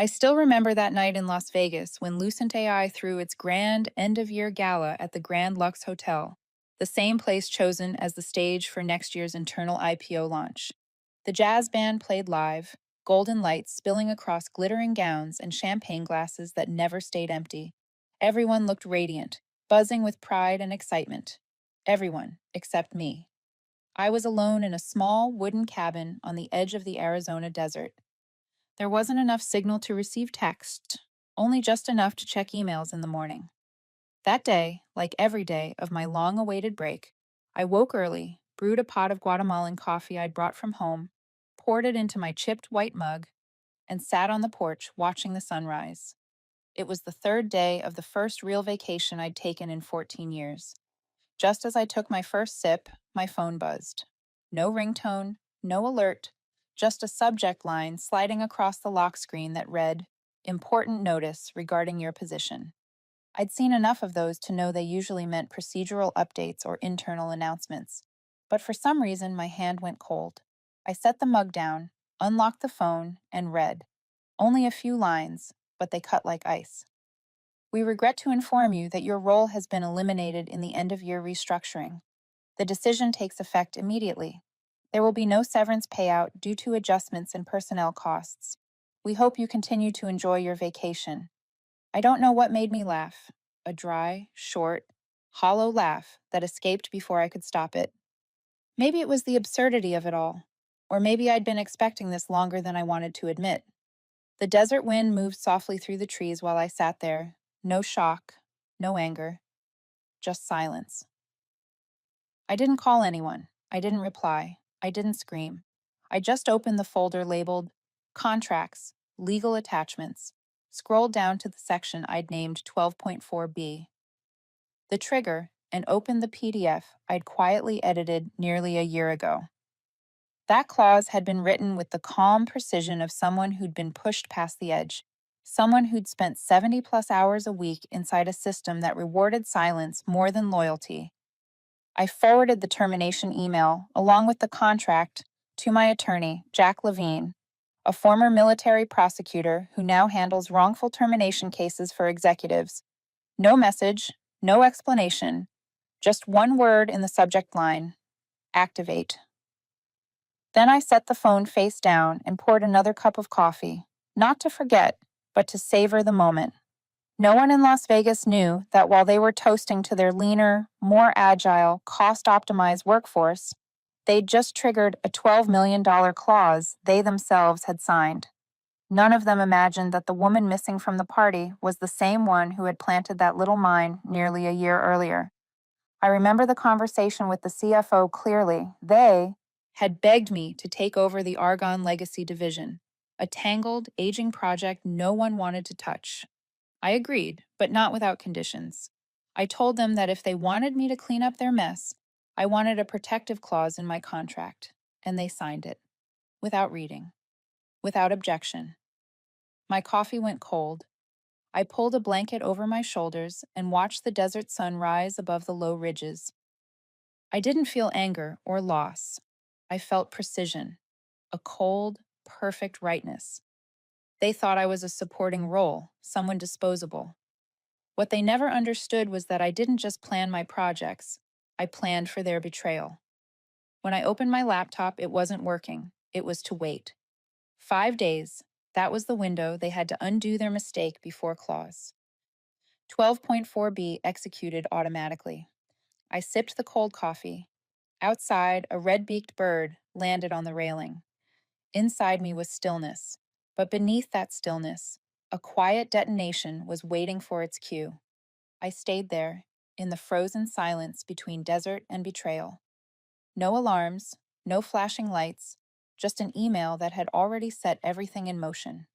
I still remember that night in Las Vegas when Lucent AI threw its grand end of year gala at the Grand Lux Hotel, the same place chosen as the stage for next year's internal IPO launch. The jazz band played live, golden lights spilling across glittering gowns and champagne glasses that never stayed empty. Everyone looked radiant, buzzing with pride and excitement. Everyone except me. I was alone in a small wooden cabin on the edge of the Arizona desert. There wasn't enough signal to receive text, only just enough to check emails in the morning. That day, like every day of my long awaited break, I woke early, brewed a pot of Guatemalan coffee I'd brought from home, poured it into my chipped white mug, and sat on the porch watching the sunrise. It was the third day of the first real vacation I'd taken in 14 years. Just as I took my first sip, my phone buzzed. No ringtone, no alert, just a subject line sliding across the lock screen that read, "Important notice regarding your position." I'd seen enough of those to know they usually meant procedural updates or internal announcements. But for some reason, my hand went cold. I set the mug down, unlocked the phone, and read. Only a few lines, but they cut like ice. We regret to inform you that your role has been eliminated in the end-of-year restructuring. The decision takes effect immediately. There will be no severance payout due to adjustments in personnel costs. We hope you continue to enjoy your vacation. I don't know what made me laugh. A dry, short, hollow laugh that escaped before I could stop it. Maybe it was the absurdity of it all. Or maybe I'd been expecting this longer than I wanted to admit. The desert wind moved softly through the trees while I sat there. No shock, no anger, just silence. I didn't call anyone. I didn't reply. I didn't scream. I just opened the folder labeled Contracts, Legal Attachments, scrolled down to the section I'd named 12.4b. The trigger, and opened the PDF I'd quietly edited nearly a year ago. That clause had been written with the calm precision of someone who'd been pushed past the edge, someone who'd spent 70 plus hours a week inside a system that rewarded silence more than loyalty. I forwarded the termination email, along with the contract, to my attorney, Jack Levine, a former military prosecutor who now handles wrongful termination cases for executives. No message, no explanation, just one word in the subject line: activate. Then I set the phone face down and poured another cup of coffee, not to forget, but to savor the moment. No one in Las Vegas knew that while they were toasting to their leaner, more agile, cost-optimized workforce, they'd just triggered a $12 million clause they themselves had signed. None of them imagined that the woman missing from the party was the same one who had planted that little mine nearly a year earlier. I remember the conversation with the CFO clearly. They had begged me to take over the Argonne Legacy Division, a tangled, aging project no one wanted to touch. I agreed, but not without conditions. I told them that if they wanted me to clean up their mess, I wanted a protective clause in my contract, and they signed it, without reading, without objection. My coffee went cold. I pulled a blanket over my shoulders and watched the desert sun rise above the low ridges. I didn't feel anger or loss. I felt precision, a cold, perfect rightness. They thought I was a supporting role, someone disposable. What they never understood was that I didn't just plan my projects, I planned for their betrayal. When I opened my laptop, it wasn't working. It was to wait. 5 days, that was the window they had to undo their mistake before clause. 12.4b executed automatically. I sipped the cold coffee. Outside, a red-beaked bird landed on the railing. Inside me was stillness, but beneath that stillness, a quiet detonation was waiting for its cue. I stayed there, in the frozen silence between desert and betrayal. No alarms, no flashing lights, just an email that had already set everything in motion.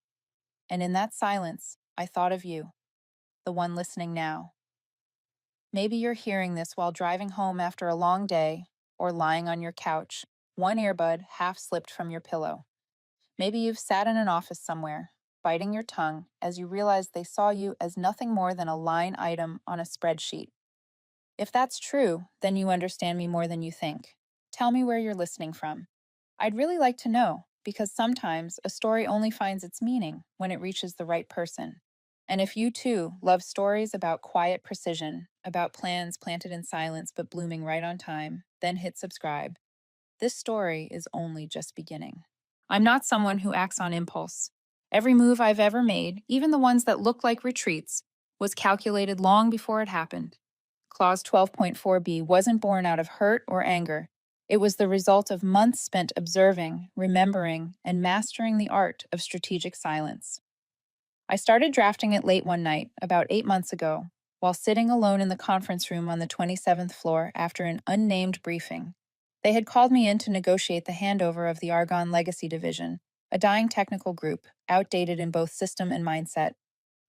And in that silence, I thought of you, the one listening now. Maybe you're hearing this while driving home after a long day, or lying on your couch, one earbud half slipped from your pillow. Maybe you've sat in an office somewhere, biting your tongue as you realize they saw you as nothing more than a line item on a spreadsheet. If that's true, then you understand me more than you think. Tell me where you're listening from. I'd really like to know, because sometimes a story only finds its meaning when it reaches the right person. And if you too love stories about quiet precision, about plans planted in silence but blooming right on time, then hit subscribe. This story is only just beginning. I'm not someone who acts on impulse. Every move I've ever made, even the ones that look like retreats, was calculated long before it happened. Clause 12.4b wasn't born out of hurt or anger. It was the result of months spent observing, remembering, and mastering the art of strategic silence. I started drafting it late one night, about 8 months ago, while sitting alone in the conference room on the 27th floor after an unnamed briefing. They had called me in to negotiate the handover of the Argonne Legacy Division, a dying technical group, outdated in both system and mindset.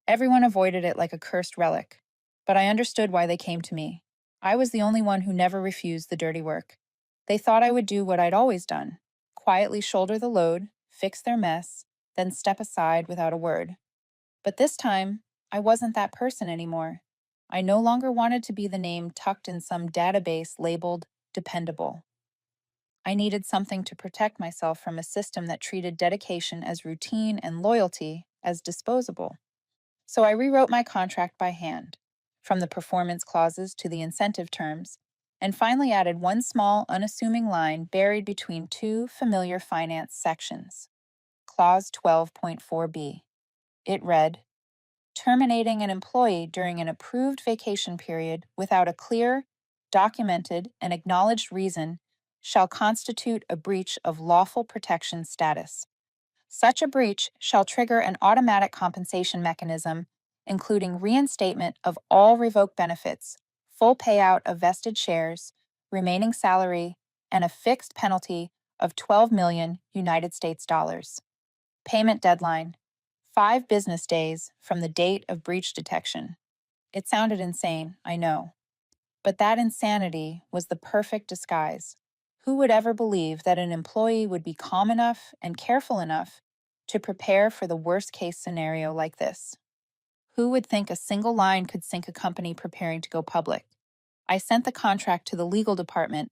Everyone avoided it like a cursed relic, but I understood why they came to me. I was the only one who never refused the dirty work. They thought I would do what I'd always done: quietly shoulder the load, fix their mess, then step aside without a word. But this time, I wasn't that person anymore. I no longer wanted to be the name tucked in some database labeled dependable. I needed something to protect myself from a system that treated dedication as routine and loyalty as disposable. So I rewrote my contract by hand, from the performance clauses to the incentive terms, and finally added one small, unassuming line buried between two familiar finance sections. Clause 12.4b. It read, terminating an employee during an approved vacation period without a clear, documented, and acknowledged reason shall constitute a breach of lawful protection status. Such a breach shall trigger an automatic compensation mechanism, including reinstatement of all revoked benefits, full payout of vested shares, remaining salary, and a fixed penalty of 12 million United States dollars. Payment deadline: 5 business days from the date of breach detection. It sounded insane, I know. But that insanity was the perfect disguise. Who would ever believe that an employee would be calm enough and careful enough to prepare for the worst case scenario like this? Who would think a single line could sink a company preparing to go public? I sent the contract to the legal department.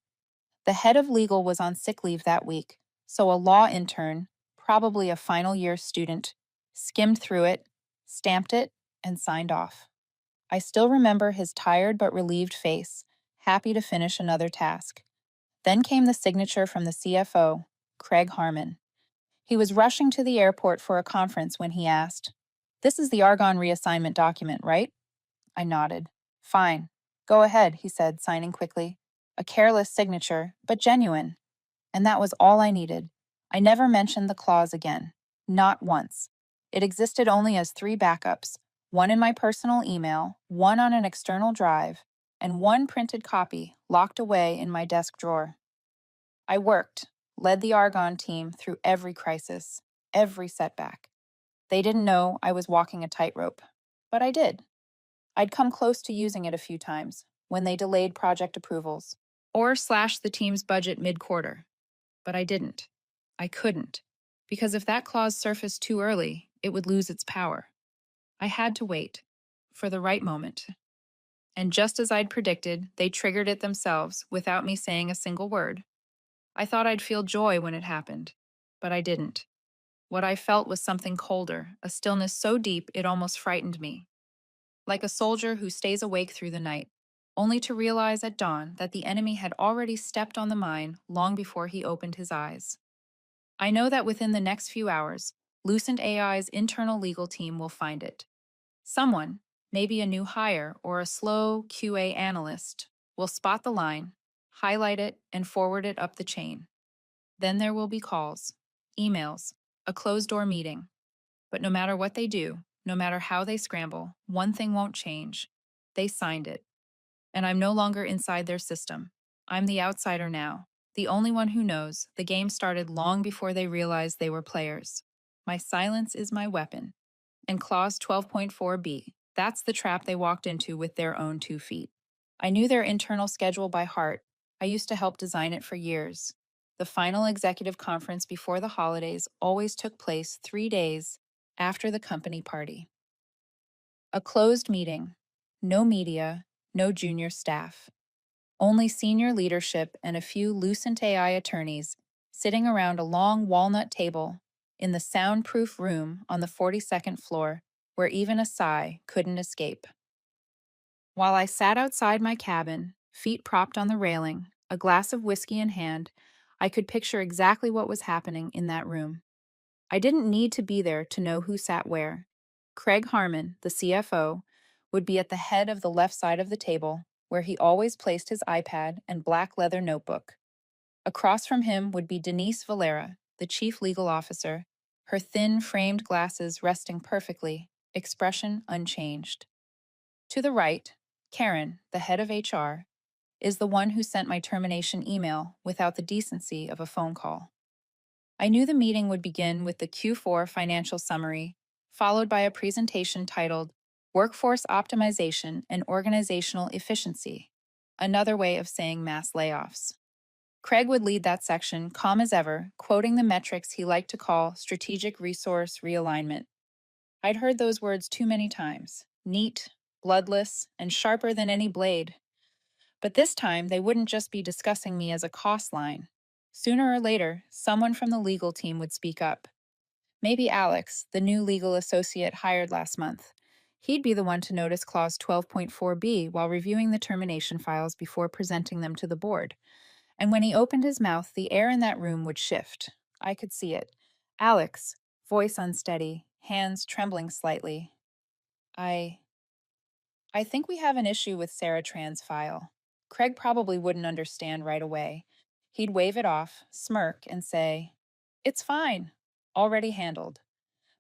The head of legal was on sick leave that week, so a law intern, probably a final year student, skimmed through it, stamped it, and signed off. I still remember his tired but relieved face, happy to finish another task. Then came the signature from the CFO, Craig Harmon. He was rushing to the airport for a conference when he asked, "This is the Argonne reassignment document, right?" I nodded. "Fine. Go ahead," he said, signing quickly. A careless signature, but genuine. And that was all I needed. I never mentioned the clause again. Not once. It existed only as 3 backups: one in my personal email, one on an external drive, and one printed copy locked away in my desk drawer. I worked, led the Argonne team through every crisis, every setback. They didn't know I was walking a tightrope, but I did. I'd come close to using it a few times when they delayed project approvals or slashed the team's budget mid-quarter. But I didn't. I couldn't. Because if that clause surfaced too early, it would lose its power. I had to wait for the right moment. And just as I'd predicted, they triggered it themselves without me saying a single word. I thought I'd feel joy when it happened, but I didn't. What I felt was something colder, a stillness so deep it almost frightened me. Like a soldier who stays awake through the night, only to realize at dawn that the enemy had already stepped on the mine long before he opened his eyes. I know that within the next few hours, Lucent AI's internal legal team will find it. Someone, maybe a new hire or a slow QA analyst, will spot the line, highlight it, and forward it up the chain. Then there will be calls, emails, a closed-door meeting. But no matter what they do, no matter how they scramble, one thing won't change. They signed it. And I'm no longer inside their system. I'm the outsider now, the only one who knows the game started long before they realized they were players. My silence is my weapon. And Clause 12.4b, that's the trap they walked into with their own 2 feet. I knew their internal schedule by heart. I used to help design it for years. The final executive conference before the holidays always took place 3 days after the company party. A closed meeting. No media, no junior staff. Only senior leadership and a few Lucent AI attorneys sitting around a long walnut table in the soundproof room on the 42nd floor where even a sigh couldn't escape. While I sat outside my cabin, feet propped on the railing, a glass of whiskey in hand, I could picture exactly what was happening in that room. I didn't need to be there to know who sat where. Craig Harmon, the CFO, would be at the head of the left side of the table, where he always placed his iPad and black leather notebook. Across from him would be Denise Valera, the chief legal officer, her thin framed glasses resting perfectly, expression unchanged. To the right, Karen, the head of HR, is the one who sent my termination email without the decency of a phone call. I knew the meeting would begin with the Q4 financial summary, followed by a presentation titled Workforce Optimization and Organizational Efficiency, another way of saying mass layoffs. Craig would lead that section, calm as ever, quoting the metrics he liked to call strategic resource realignment. I'd heard those words too many times: neat, bloodless, and sharper than any blade. But this time, they wouldn't just be discussing me as a cost line. Sooner or later, someone from the legal team would speak up. Maybe Alex, the new legal associate hired last month. He'd be the one to notice Clause 12.4b while reviewing the termination files before presenting them to the board. And when he opened his mouth, the air in that room would shift. I could see it. Alex, voice unsteady, hands trembling slightly. I think we have an issue with Sarah Tran's file. Craig probably wouldn't understand right away. He'd wave it off, smirk, and say, "It's fine, already handled."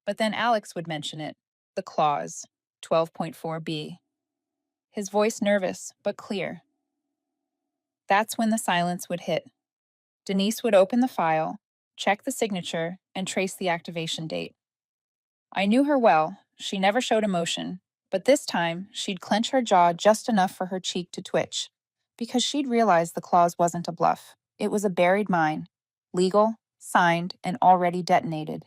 But then Alex would mention it, the clause, 12.4b. His voice nervous, but clear. That's when the silence would hit. Denise would open the file, check the signature, and trace the activation date. I knew her well. She never showed emotion, but this time she'd clench her jaw just enough for her cheek to twitch, because she'd realized the clause wasn't a bluff. It was a buried mine, legal, signed, and already detonated.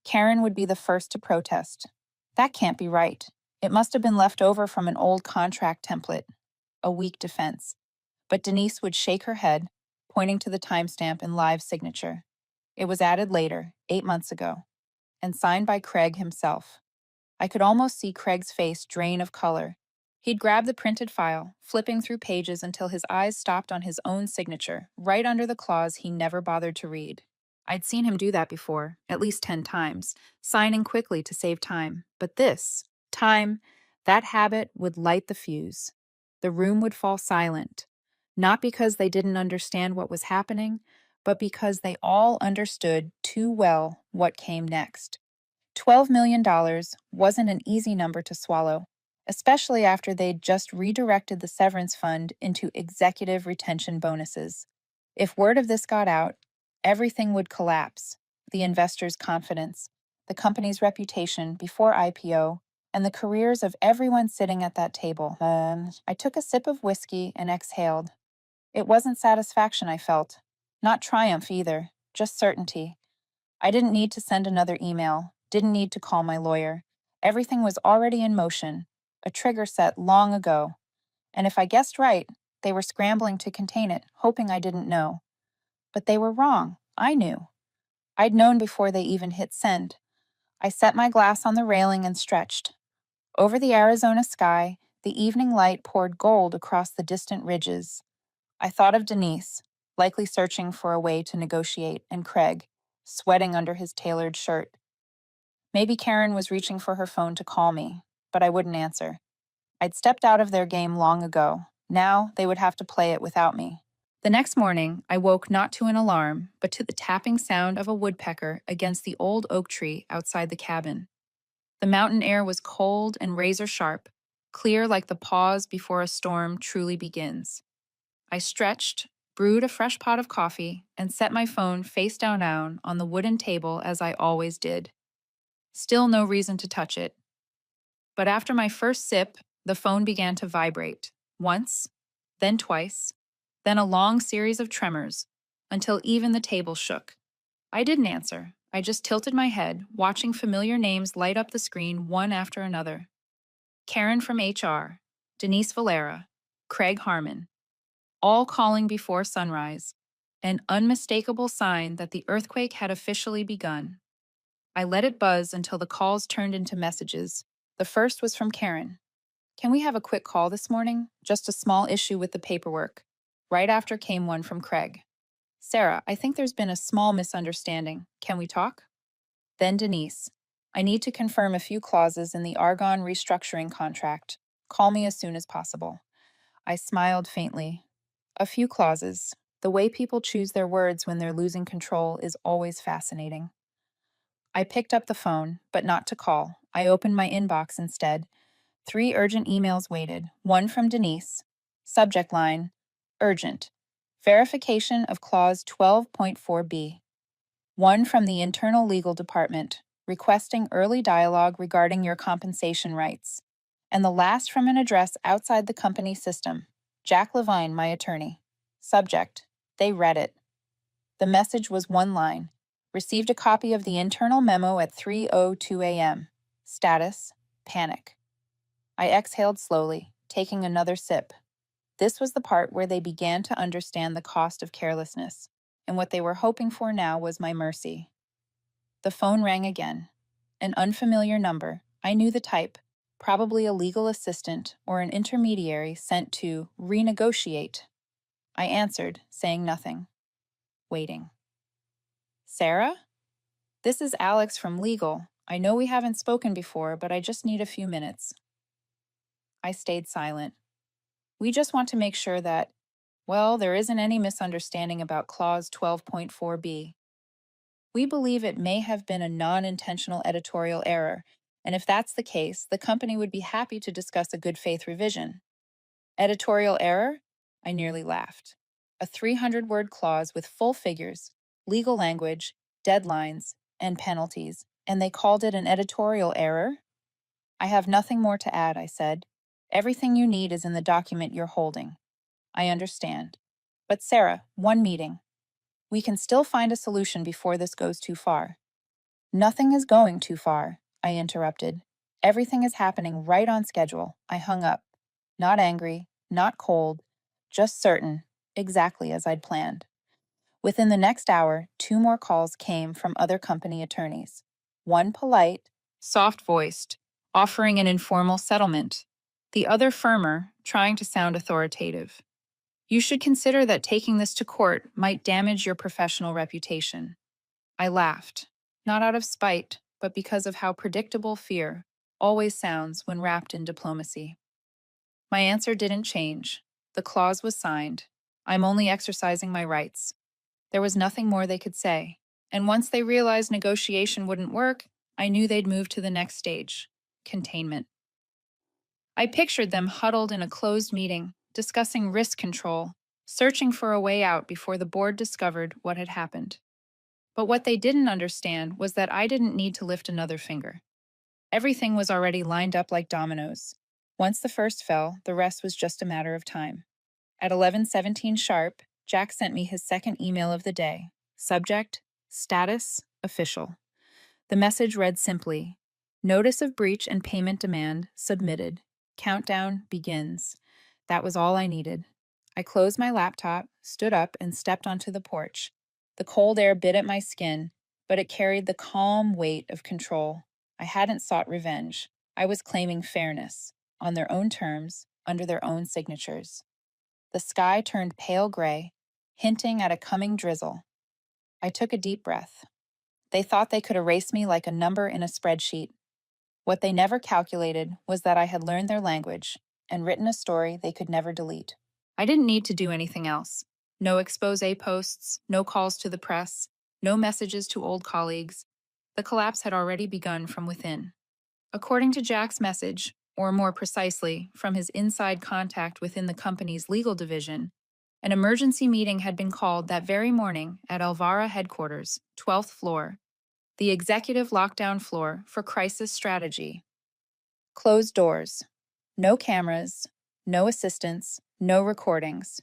Karen would be the first to protest. That can't be right. It must have been left over from an old contract template. A weak defense. But Denise would shake her head, pointing to the timestamp and live signature. It was added later, 8 months ago, and signed by Craig himself. I could almost see Craig's face drain of color. He'd grab the printed file, flipping through pages until his eyes stopped on his own signature, right under the clause he never bothered to read. I'd seen him do that before, at least 10 times, signing quickly to save time. But this time, that habit would light the fuse. The room would fall silent, not because they didn't understand what was happening, but because they all understood too well what came next. $12 million wasn't an easy number to swallow, especially after they'd just redirected the severance fund into executive retention bonuses. If word of this got out, everything would collapse: the investors' confidence, the company's reputation before IPO, and the careers of everyone sitting at that table. I took a sip of whiskey and exhaled. It wasn't satisfaction I felt, not triumph either, just certainty. I didn't need to send another email, didn't need to call my lawyer. Everything was already in motion, a trigger set long ago. And if I guessed right, they were scrambling to contain it, hoping I didn't know. But they were wrong. I knew. I'd known before they even hit send. I set my glass on the railing and stretched. Over the Arizona sky, the evening light poured gold across the distant ridges. I thought of Denise, likely searching for a way to negotiate, and Craig, sweating under his tailored shirt. Maybe Karen was reaching for her phone to call me, but I wouldn't answer. I'd stepped out of their game long ago. Now they would have to play it without me. The next morning, I woke not to an alarm, but to the tapping sound of a woodpecker against the old oak tree outside the cabin. The mountain air was cold and razor sharp, clear like the pause before a storm truly begins. I stretched, brewed a fresh pot of coffee, and set my phone face down on the wooden table as I always did. Still no reason to touch it. But after my first sip, the phone began to vibrate. Once, then twice, then a long series of tremors, until even the table shook. I didn't answer. I just tilted my head, watching familiar names light up the screen one after another. Karen from HR, Denise Valera, Craig Harmon, all calling before sunrise. an unmistakable sign that the earthquake had officially begun. I let it buzz until the calls turned into messages. The first was from Karen. Can we have a quick call this morning? Just a small issue with the paperwork. Right after came one from Craig. Sarah, I think there's been a small misunderstanding. Can we talk? Then Denise. I need to confirm a few clauses in the Argonne restructuring contract. Call me as soon as possible. I smiled faintly. A few clauses. The way people choose their words when they're losing control is always fascinating. I picked up the phone, but not to call. I opened my inbox instead. 3 urgent emails waited, one from Denise. Subject line, urgent. Verification of Clause 12.4b. One from the Internal Legal Department, requesting early dialogue regarding your compensation rights. And the last from an address outside the company system. Jack Levine, my attorney. Subject, they read it. The message was one line. Received a copy of the internal memo at 3:02 a.m. Status, panic. I exhaled slowly, taking another sip. This was the part where they began to understand the cost of carelessness, and what they were hoping for now was my mercy. The phone rang again. An unfamiliar number. I knew the type. Probably a legal assistant or an intermediary sent to renegotiate. I answered, saying nothing. Waiting. Sarah? This is Alex from Legal. I know we haven't spoken before, but I just need a few minutes. I stayed silent. We just want to make sure that, well, there isn't any misunderstanding about Clause 12.4b. We believe it may have been a non-intentional editorial error, and if that's the case, the company would be happy to discuss a good faith revision. Editorial error? I nearly laughed. A 300-word clause with full figures, legal language, deadlines, and penalties, and they called it an editorial error? I have nothing more to add, I said. Everything you need is in the document you're holding. I understand. But Sarah, one meeting. We can still find a solution before this goes too far. Nothing is going too far, I interrupted. Everything is happening right on schedule. I hung up. Not angry, not cold, just certain, exactly as I'd planned. Within the next hour, 2 more calls came from other company attorneys. One polite, soft-voiced, offering an informal settlement. The other firmer, trying to sound authoritative. You should consider that taking this to court might damage your professional reputation. I laughed, not out of spite, but because of how predictable fear always sounds when wrapped in diplomacy. My answer didn't change. The clause was signed. I'm only exercising my rights. There was nothing more they could say. And once they realized negotiation wouldn't work, I knew they'd move to the next stage, containment. I pictured them huddled in a closed meeting, discussing risk control, searching for a way out before the board discovered what had happened. But what they didn't understand was that I didn't need to lift another finger. Everything was already lined up like dominoes. Once the first fell, the rest was just a matter of time. At 11:17 sharp, Jack sent me his second email of the day. Subject, status, official. The message read simply, Notice of breach and payment demand submitted. Countdown begins. That was all I needed. I closed my laptop, stood up, and stepped onto the porch. The cold air bit at my skin, but it carried the calm weight of control. I hadn't sought revenge. I was claiming fairness, on their own terms, under their own signatures. The sky turned pale gray, hinting at a coming drizzle. I took a deep breath. They thought they could erase me like a number in a spreadsheet. What they never calculated was that I had learned their language and written a story they could never delete. I didn't need to do anything else. No expose posts, no calls to the press, no messages to old colleagues. The collapse had already begun from within. According to Jack's message, or more precisely, from his inside contact within the company's legal division, an emergency meeting had been called that very morning at Elvara headquarters, 12th floor, the executive lockdown floor for crisis strategy. Closed doors. No cameras, no assistants, no recordings.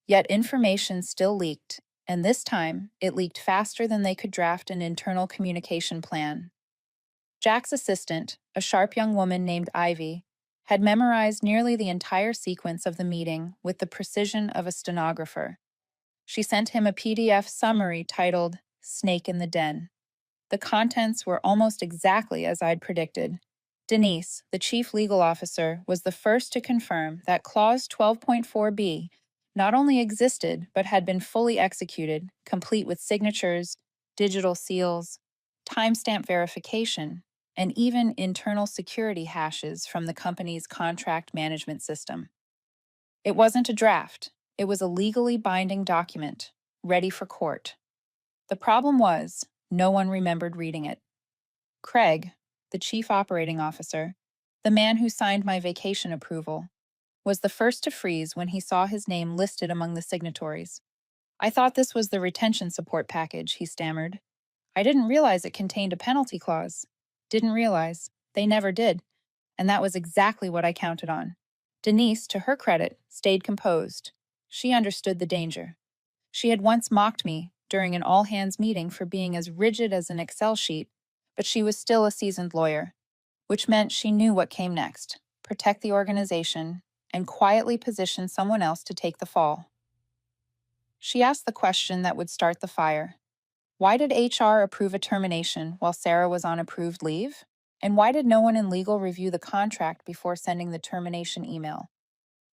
Yet information still leaked, and this time it leaked faster than they could draft an internal communication plan. Jack's assistant, a sharp young woman named Ivy, had memorized nearly the entire sequence of the meeting with the precision of a stenographer. She sent him a PDF summary titled Snake in the Den. The contents were almost exactly as I'd predicted. Denise, the chief legal officer, was the first to confirm that Clause 12.4b not only existed but had been fully executed, complete with signatures, digital seals, timestamp verification, and even internal security hashes from the company's contract management system. It wasn't a draft, it was a legally binding document, ready for court. The problem was, no one remembered reading it. Craig, the chief operating officer, the man who signed my vacation approval, was the first to freeze when he saw his name listed among the signatories. I thought this was the retention support package, he stammered. I didn't realize it contained a penalty clause. Didn't realize. They never did. And that was exactly what I counted on. Denise, to her credit, stayed composed. She understood the danger. She had once mocked me during an all-hands meeting for being as rigid as an Excel sheet, but she was still a seasoned lawyer, which meant she knew what came next: protect the organization and quietly position someone else to take the fall. She asked the question that would start the fire. Why did HR approve a termination while Sarah was on approved leave? And why did no one in legal review the contract before sending the termination email?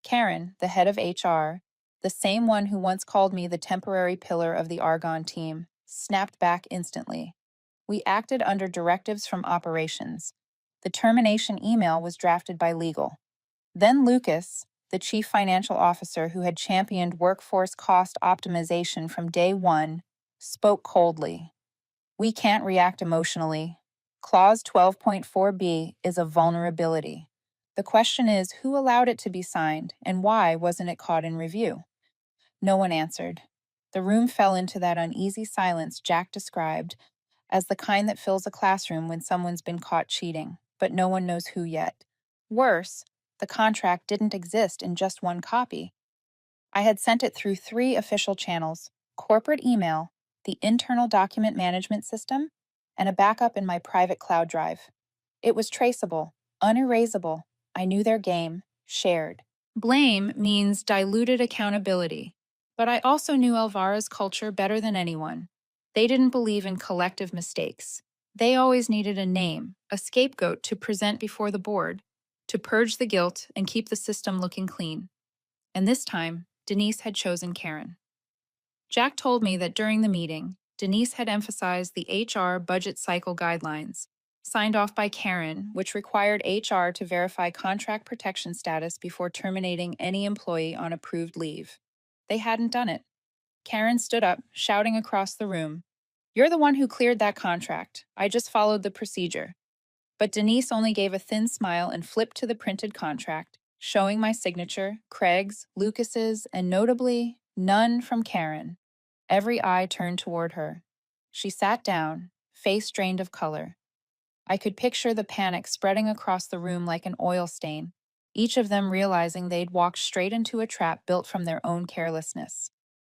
Karen, the head of HR, the same one who once called me the temporary pillar of the Argonne team, snapped back instantly. We acted under directives from operations. The termination email was drafted by legal. Then Lucas, the chief financial officer who had championed workforce cost optimization from day one, spoke coldly. We can't react emotionally. Clause 12.4b is a vulnerability. The question is, who allowed it to be signed, and why wasn't it caught in review? No one answered. The room fell into that uneasy silence Jack described as the kind that fills a classroom when someone's been caught cheating, but no one knows who yet. Worse, the contract didn't exist in just one copy. I had sent it through 3 official channels: corporate email, the internal document management system, and a backup in my private cloud drive. It was traceable, unerasable. I knew their game, shared. Blame means diluted accountability. But I also knew Elvira's culture better than anyone. They didn't believe in collective mistakes. They always needed a name, a scapegoat to present before the board, to purge the guilt and keep the system looking clean. And this time, Denise had chosen Karen. Jack told me that during the meeting, Denise had emphasized the HR budget cycle guidelines, signed off by Karen, which required HR to verify contract protection status before terminating any employee on approved leave. They hadn't done it. Karen stood up, shouting across the room, "You're the one who cleared that contract. I just followed the procedure." But Denise only gave a thin smile and flipped to the printed contract, showing my signature, Craig's, Lucas's, and notably, none from Karen. Every eye turned toward her. She sat down, face drained of color. I could picture the panic spreading across the room like an oil stain, each of them realizing they'd walked straight into a trap built from their own carelessness.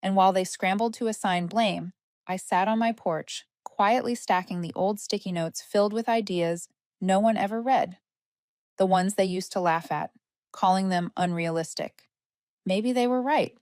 And while they scrambled to assign blame, I sat on my porch, quietly stacking the old sticky notes filled with ideas no one ever read. The ones they used to laugh at, calling them unrealistic. Maybe they were right,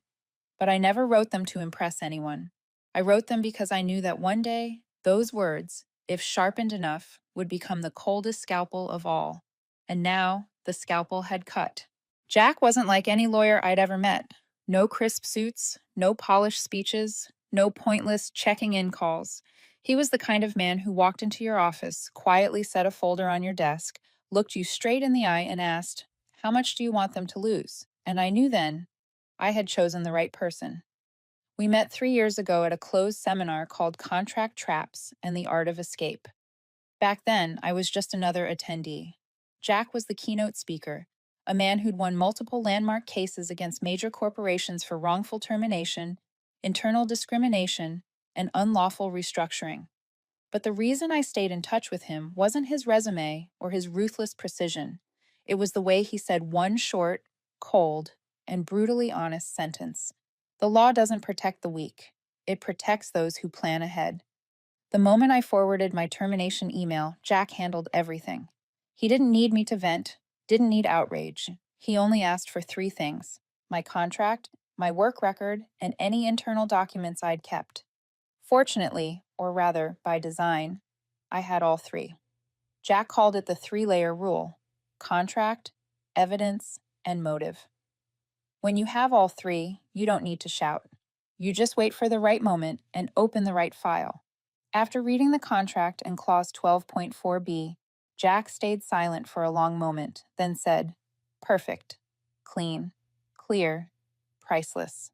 but I never wrote them to impress anyone. I wrote them because I knew that one day, those words, if sharpened enough, would become the coldest scalpel of all. And now, the scalpel had cut. Jack wasn't like any lawyer I'd ever met. No crisp suits, no polished speeches, no pointless checking-in calls. He was the kind of man who walked into your office, quietly set a folder on your desk, looked you straight in the eye and asked, "How much do you want them to lose?" And I knew then I had chosen the right person. We met 3 years ago at a closed seminar called Contract Traps and the Art of Escape. Back then, I was just another attendee. Jack was the keynote speaker, a man who'd won multiple landmark cases against major corporations for wrongful termination, internal discrimination, and unlawful restructuring. But the reason I stayed in touch with him wasn't his resume or his ruthless precision. It was the way he said one short, cold, and brutally honest sentence. The law doesn't protect the weak. It protects those who plan ahead. The moment I forwarded my termination email, Jack handled everything. He didn't need me to vent, didn't need outrage. He only asked for 3 things: my contract, my work record, and any internal documents I'd kept. Fortunately, or rather by design, I had all three. Jack called it the three-layer rule: contract, evidence, and motive. When you have all three, you don't need to shout. You just wait for the right moment and open the right file. After reading the contract and clause 12.4b, Jack stayed silent for a long moment, then said, "Perfect, clean, clear, priceless."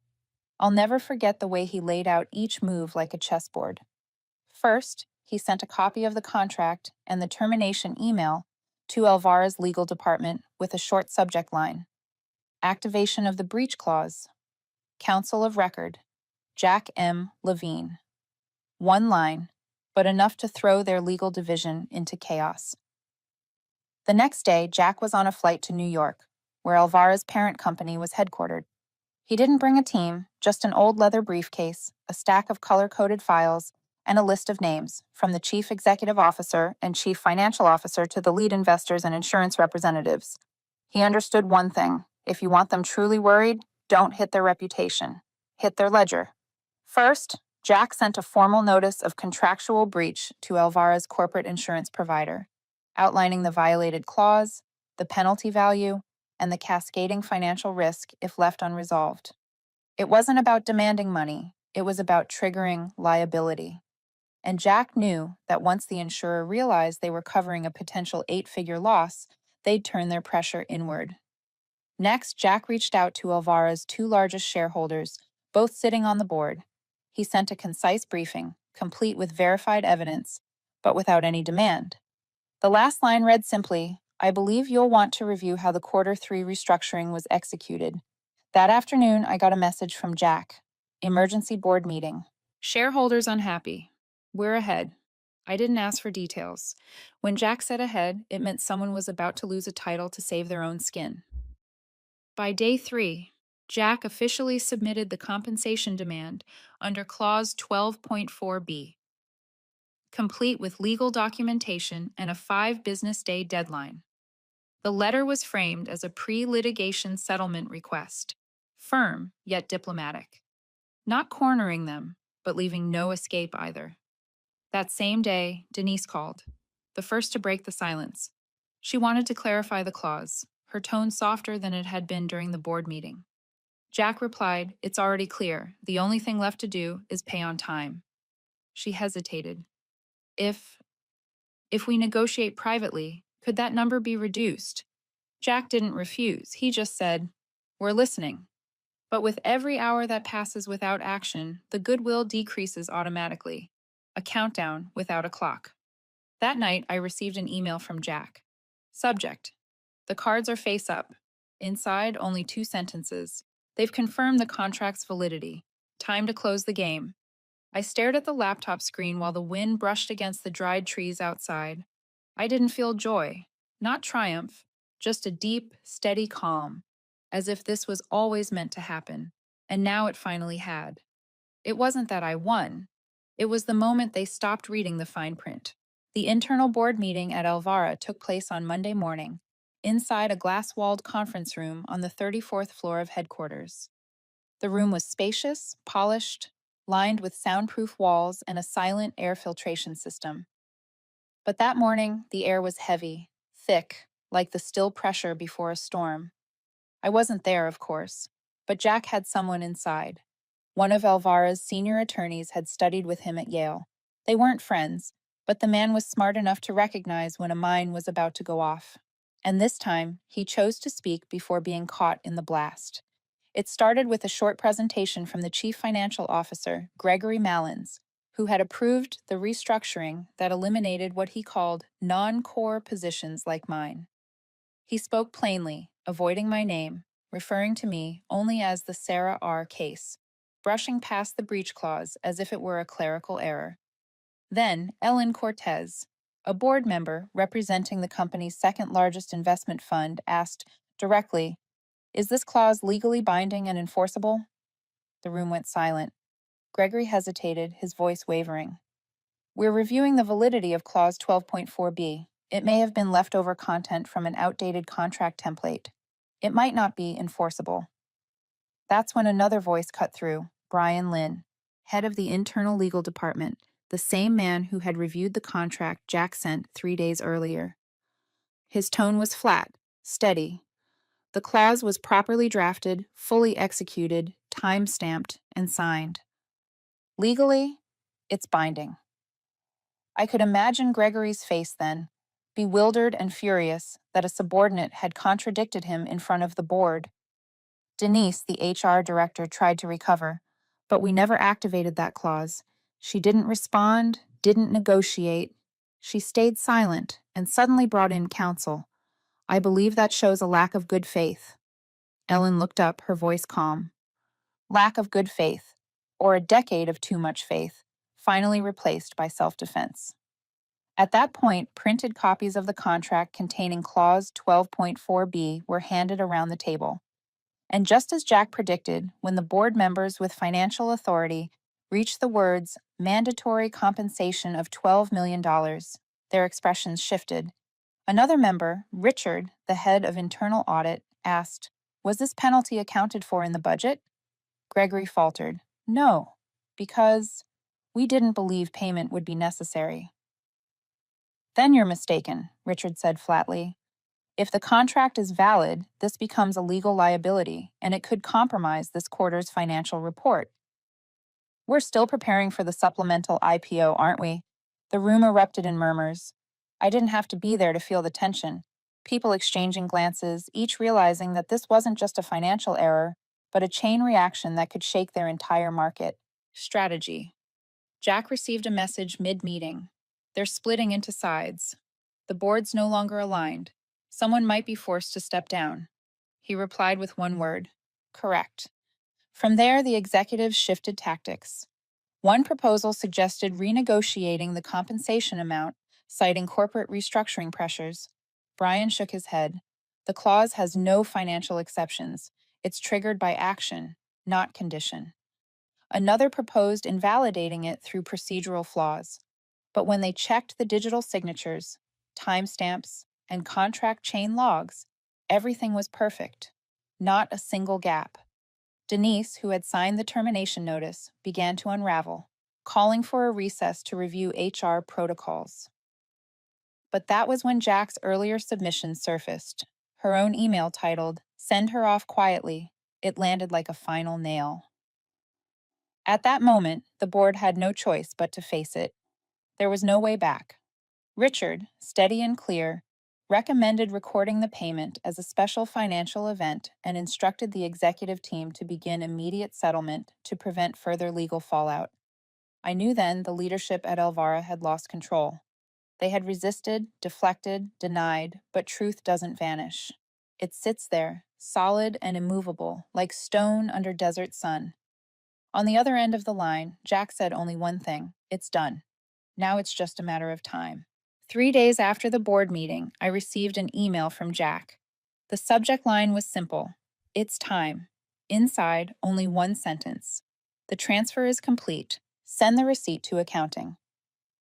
I'll never forget the way he laid out each move like a chessboard. First, he sent a copy of the contract and the termination email to Elvara's legal department with a short subject line: activation of the breach clause, counsel of record, Jack M. Levine. One line, but enough to throw their legal division into chaos. The next day, Jack was on a flight to New York, where Elvara's parent company was headquartered. He didn't bring a team, just an old leather briefcase, a stack of color-coded files, and a list of names, from the chief executive officer and chief financial officer to the lead investors and insurance representatives. He understood one thing: if you want them truly worried, don't hit their reputation, hit their ledger. First, Jack sent a formal notice of contractual breach to Elvara's corporate insurance provider, outlining the violated clause, the penalty value, and the cascading financial risk if left unresolved. It wasn't about demanding money, it was about triggering liability. And Jack knew that once the insurer realized they were covering a potential 8-figure loss, they'd turn their pressure inward. Next, Jack reached out to Elvara's two largest shareholders, both sitting on the board. He sent a concise briefing, complete with verified evidence, but without any demand. The last line read simply, "I believe you'll want to review how the Q3 restructuring was executed." That afternoon, I got a message from Jack. Emergency board meeting. Shareholders unhappy. We're ahead. I didn't ask for details. When Jack said ahead, it meant someone was about to lose a title to save their own skin. By day 3, Jack officially submitted the compensation demand under Clause 12.4b, complete with legal documentation and a 5-business-day deadline. The letter was framed as a pre-litigation settlement request, firm yet diplomatic, not cornering them, but leaving no escape either. That same day, Denise called, the first to break the silence. She wanted to clarify the clause, her tone softer than it had been during the board meeting. Jack replied, "It's already clear. The only thing left to do is pay on time." She hesitated. If we negotiate privately, could that number be reduced?" Jack didn't refuse. He just said, "We're listening." But with every hour that passes without action, the goodwill decreases automatically. A countdown without a clock. That night, I received an email from Jack. Subject: the cards are face up. Inside, only 2 sentences. They've confirmed the contract's validity. Time to close the game. I stared at the laptop screen while the wind brushed against the dried trees outside. I didn't feel joy, not triumph, just a deep, steady calm, as if this was always meant to happen, and now it finally had. It wasn't that I won. It was the moment they stopped reading the fine print. The internal board meeting at Elvara took place on Monday morning, inside a glass-walled conference room on the 34th floor of headquarters. The room was spacious, polished, lined with soundproof walls and a silent air filtration system. But that morning, the air was heavy, thick, like the still pressure before a storm. I wasn't there, of course, but Jack had someone inside. One of Elvara's senior attorneys had studied with him at Yale. They weren't friends, but the man was smart enough to recognize when a mine was about to go off. And this time, he chose to speak before being caught in the blast. It started with a short presentation from the chief financial officer, Gregory Malins, who had approved the restructuring that eliminated what he called non-core positions like mine. He spoke plainly, avoiding my name, referring to me only as the Sarah R. case, brushing past the breach clause as if it were a clerical error. Then Ellen Cortez, a board member representing the company's second-largest investment fund, asked directly, "Is this clause legally binding and enforceable?" The room went silent. Gregory hesitated, his voice wavering. "We're reviewing the validity of Clause 12.4b. It may have been leftover content from an outdated contract template. It might not be enforceable." That's when another voice cut through, Brian Lynn, head of the internal legal department, the same man who had reviewed the contract Jack sent 3 days earlier. His tone was flat, steady. The clause was properly drafted, fully executed, time-stamped, and signed. Legally, it's binding. I could imagine Gregory's face then, bewildered and furious that a subordinate had contradicted him in front of the board. Denise, the HR director, tried to recover, but we never activated that clause. She didn't respond, didn't negotiate. She stayed silent and suddenly brought in counsel. I believe that shows a lack of good faith. Ellen looked up, her voice calm. Lack of good faith, or a decade of too much faith, finally replaced by self-defense. At that point, printed copies of the contract containing Clause 12.4b were handed around the table. And just as Jack predicted, when the board members with financial authority reached the words mandatory compensation of $12 million, their expressions shifted. Another member, Richard, the head of internal audit, asked, "Was this penalty accounted for in the budget?" Gregory faltered, "No, because we didn't believe payment would be necessary." "Then you're mistaken," Richard said flatly. "If the contract is valid, this becomes a legal liability, and it could compromise this quarter's financial report." "We're still preparing for the supplemental IPO, aren't we?" The room erupted in murmurs. I didn't have to be there to feel the tension. People exchanging glances, each realizing that this wasn't just a financial error, but a chain reaction that could shake their entire market. Strategy. Jack received a message mid-meeting. They're splitting into sides. The board's no longer aligned. Someone might be forced to step down. He replied with one word: correct. From there, the executives shifted tactics. One proposal suggested renegotiating the compensation amount, citing corporate restructuring pressures. Brian shook his head. The clause has no financial exceptions. It's triggered by action, not condition. Another proposed invalidating it through procedural flaws. But when they checked the digital signatures, timestamps, and contract chain logs, everything was perfect. Not a single gap. Denise, who had signed the termination notice, began to unravel, calling for a recess to review HR protocols. But that was when Jack's earlier submission surfaced. Her own email titled, "Send her off quietly." It landed like a final nail. At that moment, the board had no choice but to face it. There was no way back. Richard, steady and clear, recommended recording the payment as a special financial event and instructed the executive team to begin immediate settlement to prevent further legal fallout. I knew then the leadership at Elvara had lost control. They had resisted, deflected, denied, but truth doesn't vanish. It sits there, solid and immovable, like stone under desert sun. On the other end of the line, Jack said only one thing: it's done. Now it's just a matter of time. 3 days after the board meeting, I received an email from Jack. The subject line was simple: it's time. Inside, only one sentence: the transfer is complete. Send the receipt to accounting.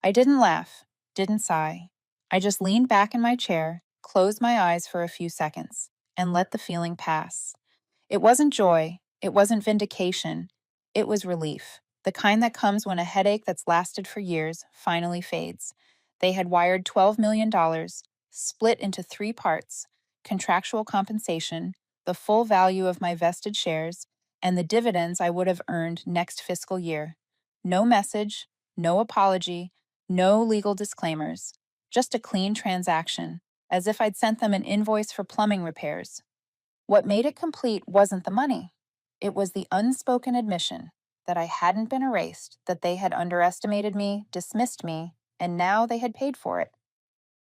I didn't laugh, didn't sigh. I just leaned back in my chair, closed my eyes for a few seconds, and let the feeling pass. It wasn't joy, it wasn't vindication, it was relief, the kind that comes when a headache that's lasted for years finally fades. They had wired $12 million, split into 3 parts: contractual compensation, the full value of my vested shares, and the dividends I would have earned next fiscal year. No message, no apology, no legal disclaimers, just a clean transaction, as if I'd sent them an invoice for plumbing repairs. What made it complete wasn't the money. It was the unspoken admission that I hadn't been erased, that they had underestimated me, dismissed me, and now they had paid for it.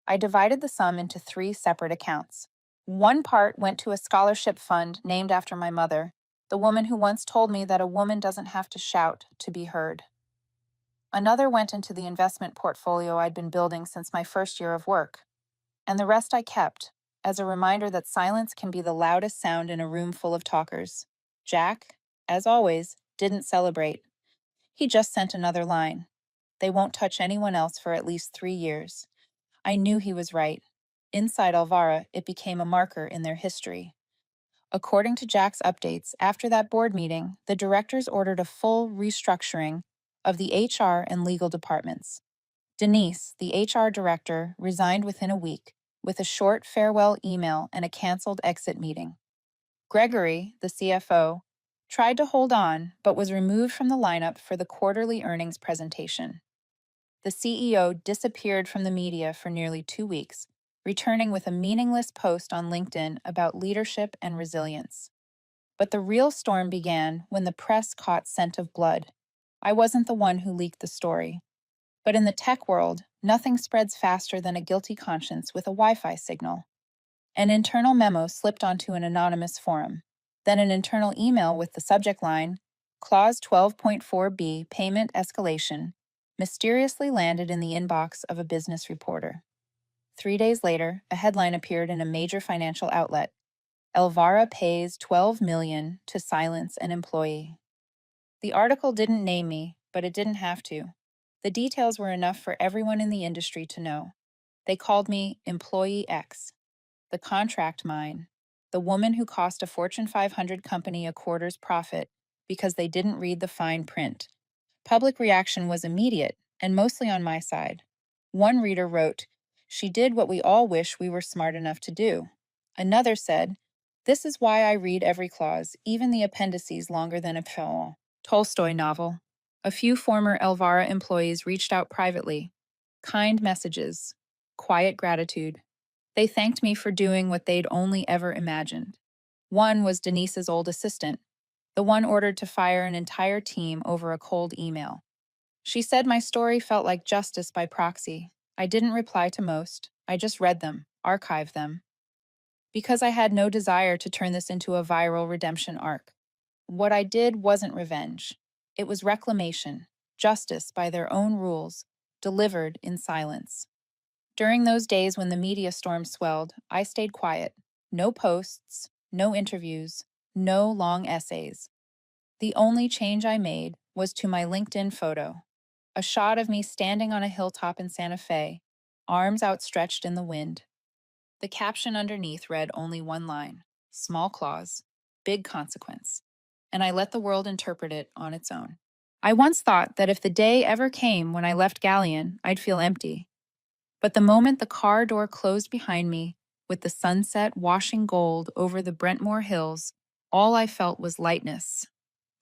I divided the sum into 3 separate accounts. One part went to a scholarship fund named after my mother, the woman who once told me that a woman doesn't have to shout to be heard. Another went into the investment portfolio I'd been building since my first year of work. And the rest I kept, as a reminder that silence can be the loudest sound in a room full of talkers. Jack, as always, didn't celebrate. He just sent another line: they won't touch anyone else for at least 3 years. I knew he was right. Inside Alvara, it became a marker in their history. According to Jack's updates, after that board meeting, the directors ordered a full restructuring of the HR and legal departments. Denise, the HR director, resigned within a week, with a short farewell email and a canceled exit meeting. Gregory, the CFO, tried to hold on but was removed from the lineup for the quarterly earnings presentation. The CEO disappeared from the media for nearly 2 weeks, returning with a meaningless post on LinkedIn about leadership and resilience. But the real storm began when the press caught scent of blood. I wasn't the one who leaked the story. But in the tech world, nothing spreads faster than a guilty conscience with a Wi-Fi signal. An internal memo slipped onto an anonymous forum. Then an internal email with the subject line, Clause 12.4b Payment Escalation, mysteriously landed in the inbox of a business reporter. 3 days later, a headline appeared in a major financial outlet. Elvara pays $12 million to silence an employee. The article didn't name me, but it didn't have to. The details were enough for everyone in the industry to know. They called me Employee X, the contract mine, the woman who cost a Fortune 500 company a quarter's profit because they didn't read the fine print. Public reaction was immediate and mostly on my side. One reader wrote, "She did what we all wish we were smart enough to do." Another said, "This is why I read every clause, even the appendices longer than a film." Tolstoy novel. A few former Elvara employees reached out privately. Kind messages. Quiet gratitude. They thanked me for doing what they'd only ever imagined. One was Denise's old assistant, the one ordered to fire an entire team over a cold email. She said my story felt like justice by proxy. I didn't reply to most. I just read them, archived them. Because I had no desire to turn this into a viral redemption arc. What I did wasn't revenge. It was reclamation, justice by their own rules, delivered in silence. During those days when the media storm swelled, I stayed quiet. No posts, no interviews, no long essays. The only change I made was to my LinkedIn photo, a shot of me standing on a hilltop in Santa Fe, arms outstretched in the wind. The caption underneath read only one line, small clause, big consequence, and I let the world interpret it on its own. I once thought that if the day ever came when I left Galleon, I'd feel empty. But the moment the car door closed behind me, with the sunset washing gold over the Brentmore Hills, all I felt was lightness.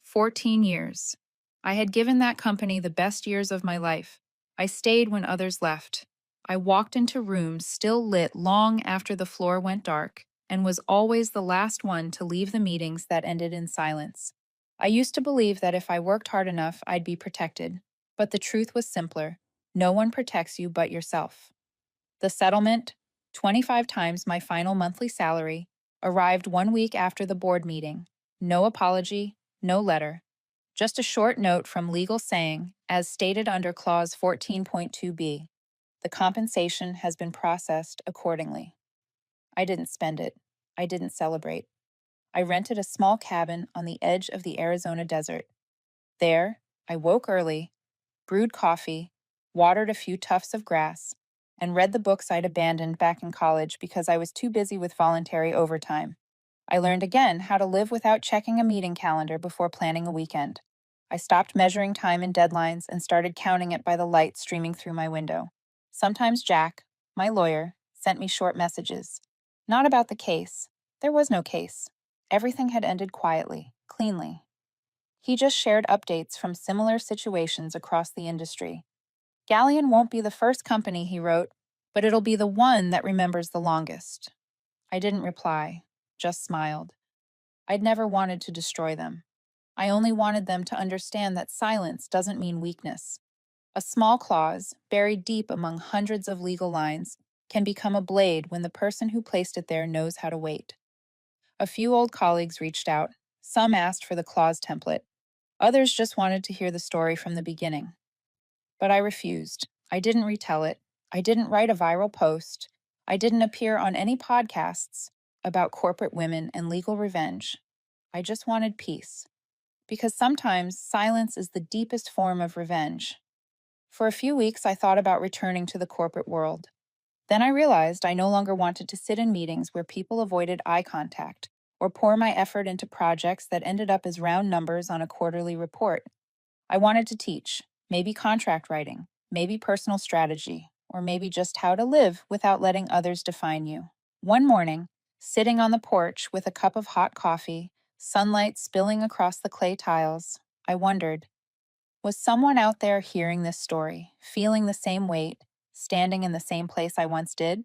14 years. I had given that company the best years of my life. I stayed when others left. I walked into rooms still lit long after the floor went dark, and was always the last one to leave the meetings that ended in silence. I used to believe that if I worked hard enough, I'd be protected. But the truth was simpler. No one protects you but yourself. The settlement, 25 times my final monthly salary, arrived 1 week after the board meeting. No apology, no letter. Just a short note from legal saying, as stated under Clause 14.2b, the compensation has been processed accordingly. I didn't spend it. I didn't celebrate. I rented a small cabin on the edge of the Arizona desert. There, I woke early, brewed coffee, watered a few tufts of grass, and read the books I'd abandoned back in college because I was too busy with voluntary overtime. I learned again how to live without checking a meeting calendar before planning a weekend. I stopped measuring time and deadlines and started counting it by the light streaming through my window. Sometimes Jack, my lawyer, sent me short messages. Not about the case. There was no case. Everything had ended quietly, cleanly. He just shared updates from similar situations across the industry. Galleon won't be the first company, he wrote, but it'll be the one that remembers the longest. I didn't reply, just smiled. I'd never wanted to destroy them. I only wanted them to understand that silence doesn't mean weakness. A small clause, buried deep among hundreds of legal lines, can become a blade when the person who placed it there knows how to wait. A few old colleagues reached out. Some asked for the clause template. Others just wanted to hear the story from the beginning. But I refused. I didn't retell it. I didn't write a viral post. I didn't appear on any podcasts about corporate women and legal revenge. I just wanted peace. Because sometimes silence is the deepest form of revenge. For a few weeks, I thought about returning to the corporate world. Then I realized I no longer wanted to sit in meetings where people avoided eye contact or pour my effort into projects that ended up as round numbers on a quarterly report. I wanted to teach, maybe contract writing, maybe personal strategy, or maybe just how to live without letting others define you. One morning, sitting on the porch with a cup of hot coffee, sunlight spilling across the clay tiles, I wondered, was someone out there hearing this story, feeling the same weight, standing in the same place I once did?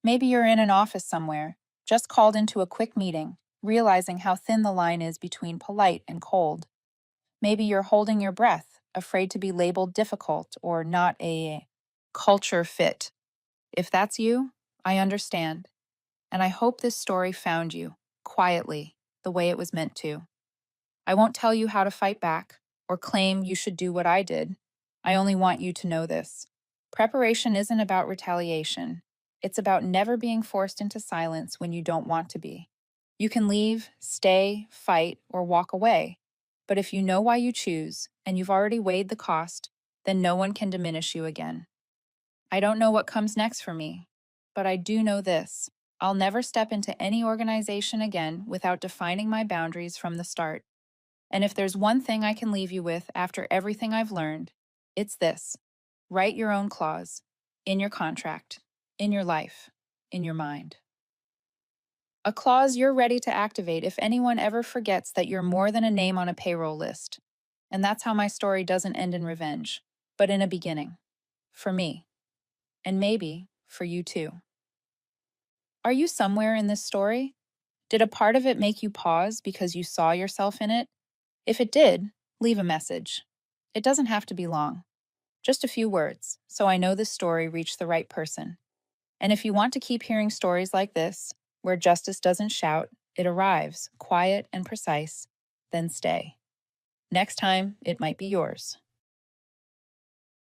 Maybe you're in an office somewhere, just called into a quick meeting, realizing how thin the line is between polite and cold. Maybe you're holding your breath, afraid to be labeled difficult or not a culture fit. If that's you, I understand. And I hope this story found you, quietly, the way it was meant to. I won't tell you how to fight back or claim you should do what I did. I only want you to know this. Preparation isn't about retaliation. It's about never being forced into silence when you don't want to be. You can leave, stay, fight, or walk away. But if you know why you choose and you've already weighed the cost, then no one can diminish you again. I don't know what comes next for me, but I do know this. I'll never step into any organization again without defining my boundaries from the start. And if there's one thing I can leave you with after everything I've learned, it's this: write your own clause in your contract, in your life, in your mind. A clause you're ready to activate if anyone ever forgets that you're more than a name on a payroll list. And that's how my story doesn't end in revenge, but in a beginning. For me, and maybe for you too. Are you somewhere in this story? Did a part of it make you pause because you saw yourself in it? If it did, leave a message. It doesn't have to be long, just a few words, so I know this story reached the right person. And if you want to keep hearing stories like this, where justice doesn't shout, it arrives, quiet and precise, then stay. Next time, it might be yours.